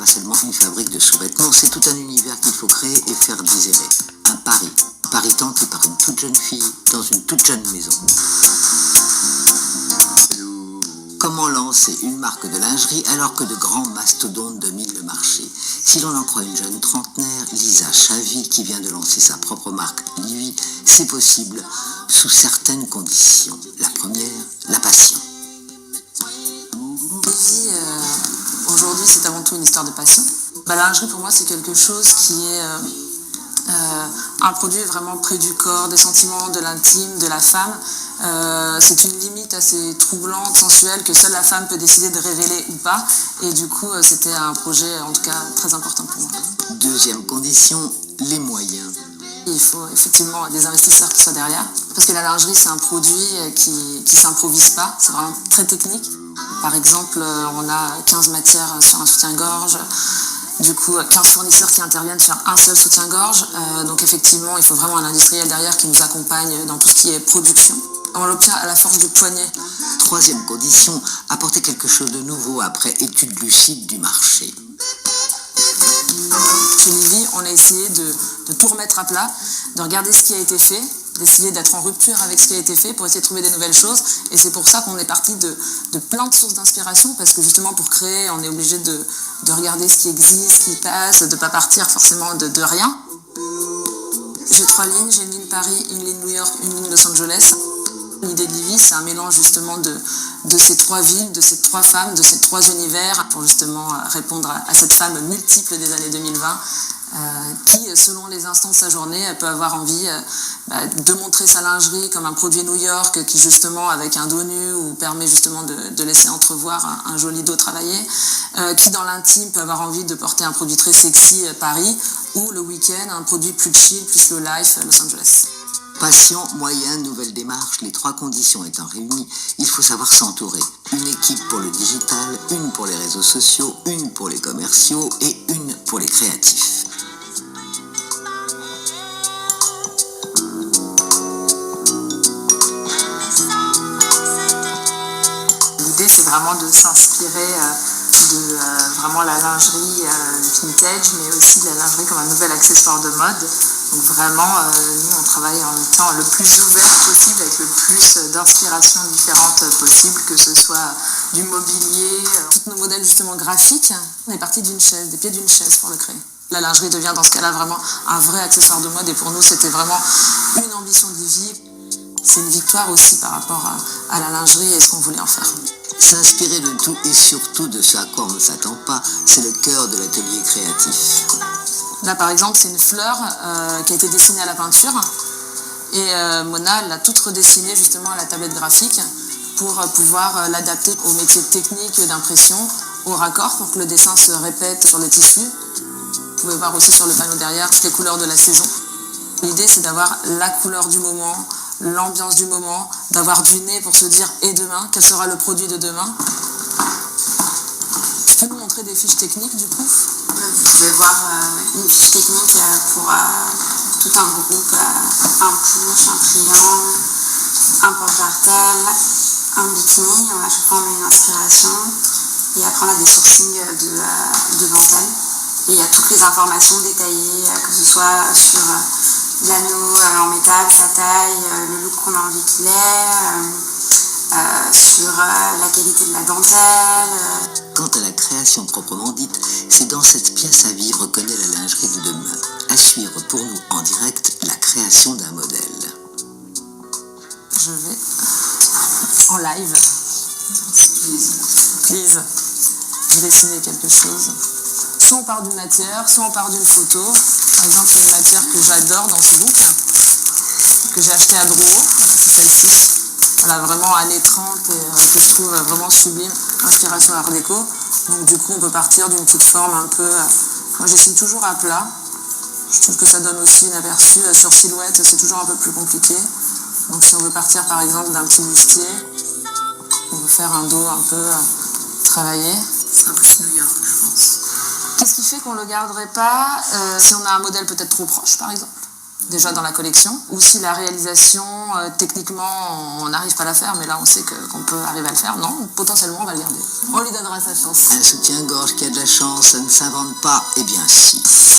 seulement une fabrique de sous-vêtements, c'est tout un univers qu'il faut créer et faire désirer. Un pari. Pari tenté par une toute jeune fille dans une toute jeune maison. Comment lancer une marque de lingerie alors que de grands mastodontes dominent le marché? Si l'on en croit une jeune trentenaire, Lisa Chavy, qui vient de lancer sa propre marque Livy, c'est possible sous certaines conditions. La première, la passion. Livy, aujourd'hui, c'est avant tout une histoire de passion. La lingerie, pour moi, c'est quelque chose qui est un produit vraiment près du corps, des sentiments, de l'intime, de la femme. C'est une limite assez troublante, sensuelle, que seule la femme peut décider de révéler ou pas. Et du coup, c'était un projet, en tout cas, très important pour moi. Deuxième condition, les moyens. Il faut effectivement des investisseurs qui soient derrière. Parce que la lingerie, c'est un produit qui ne s'improvise pas. C'est vraiment très technique. Par exemple, on a 15 matières sur un soutien-gorge. Du coup, 15 fournisseurs qui interviennent sur un seul soutien-gorge. Donc effectivement, il faut vraiment un industriel derrière qui nous accompagne dans tout ce qui est production. On l'obtient à la force de poignet. Troisième condition, apporter quelque chose de nouveau après étude lucide du marché. Chez Livy, on a essayé de tout remettre à plat, de regarder ce qui a été fait, d'essayer d'être en rupture avec ce qui a été fait pour essayer de trouver des nouvelles choses. Et c'est pour ça qu'on est parti de plein de sources d'inspiration, parce que justement pour créer, on est obligé de regarder ce qui existe, ce qui passe, de ne pas partir forcément de rien. J'ai 3 lignes, j'ai une ligne Paris, une ligne New York, une ligne Los Angeles. L'idée de Livy, c'est un mélange justement de ces 3 villes, de ces 3 femmes, de ces 3 univers, pour justement répondre à cette femme multiple des années 2020, qui, selon les instants de sa journée, peut avoir envie de montrer sa lingerie comme un produit New York, qui justement, avec un dos nu, ou permet justement de laisser entrevoir un joli dos travaillé, qui dans l'intime peut avoir envie de porter un produit très sexy Paris, ou le week-end, un produit plus chill, plus low life Los Angeles. Passion, moyens, nouvelle démarche, les 3 conditions étant réunies, il faut savoir s'entourer. Une équipe pour le digital, une pour les réseaux sociaux, une pour les commerciaux et une pour les créatifs. L'idée, c'est vraiment de s'inspirer de vraiment la lingerie vintage, mais aussi de la lingerie comme un nouvel accessoire de mode. Donc vraiment, nous, on travaille en étant le plus ouvert possible, avec le plus d'inspirations différentes possibles, que ce soit du mobilier, tous nos modèles justement graphiques. On est parti d'une chaise, des pieds d'une chaise pour le créer. La lingerie devient dans ce cas-là vraiment un vrai accessoire de mode, et pour nous, c'était vraiment une ambition de vie. C'est une victoire aussi par rapport à la lingerie et ce qu'on voulait en faire. S'inspirer de tout et surtout de ce à quoi on ne s'attend pas, c'est le cœur de l'atelier créatif. Là, par exemple, c'est une fleur qui a été dessinée à la peinture. Et Mona l'a toute redessinée justement à la tablette graphique pour pouvoir l'adapter au métier technique d'impression, au raccord, pour que le dessin se répète sur le tissu. Vous pouvez voir aussi sur le panneau derrière toutes les couleurs de la saison. L'idée, c'est d'avoir la couleur du moment, l'ambiance du moment, d'avoir du nez pour se dire « et demain, quel sera le produit de demain ?» Tu peux nous montrer des fiches techniques du coup ? Vous pouvez voir une fiche technique pour tout un groupe, un push, un triangle, un porte-jartel, un bikini. À chaque fois, on met une inspiration. Et après, on a des sourcings de dentelle. Et il y a toutes les informations détaillées, que ce soit sur l'anneau en métal, sa taille, le look qu'on a envie qu'il ait, sur la qualité de la dentelle. Quant à la création proprement dite, c'est dans cette pièce à vivre qu'est née la lingerie de demain. À suivre pour nous en direct la création d'un modèle. Je vais en live. Please. Dessiner quelque chose. Soit on part d'une matière, soit on part d'une photo. Par exemple, une matière que j'adore dans ce book, que j'ai acheté à Drouot, c'est celle-ci. Voilà, vraiment années 30 et que je trouve vraiment sublime, inspiration art déco. Donc du coup, on peut partir d'une petite forme un peu... moi, je dessine toujours à plat. Je trouve que ça donne aussi un aperçu sur silhouette, c'est toujours un peu plus compliqué. Donc si on veut partir par exemple d'un petit bustier, on veut faire un dos un peu travaillé. C'est un plus New York, je pense. Qu'est-ce qui fait qu'on ne le garderait pas si on a un modèle peut-être trop proche, par exemple? déjà dans la collection, ou si la réalisation, techniquement, on n'arrive pas à la faire, mais là on sait qu'on peut arriver à le faire, non, potentiellement on va le garder. On lui donnera sa chance. Un soutien-gorge qui a de la chance, ça ne s'invente pas, eh bien si.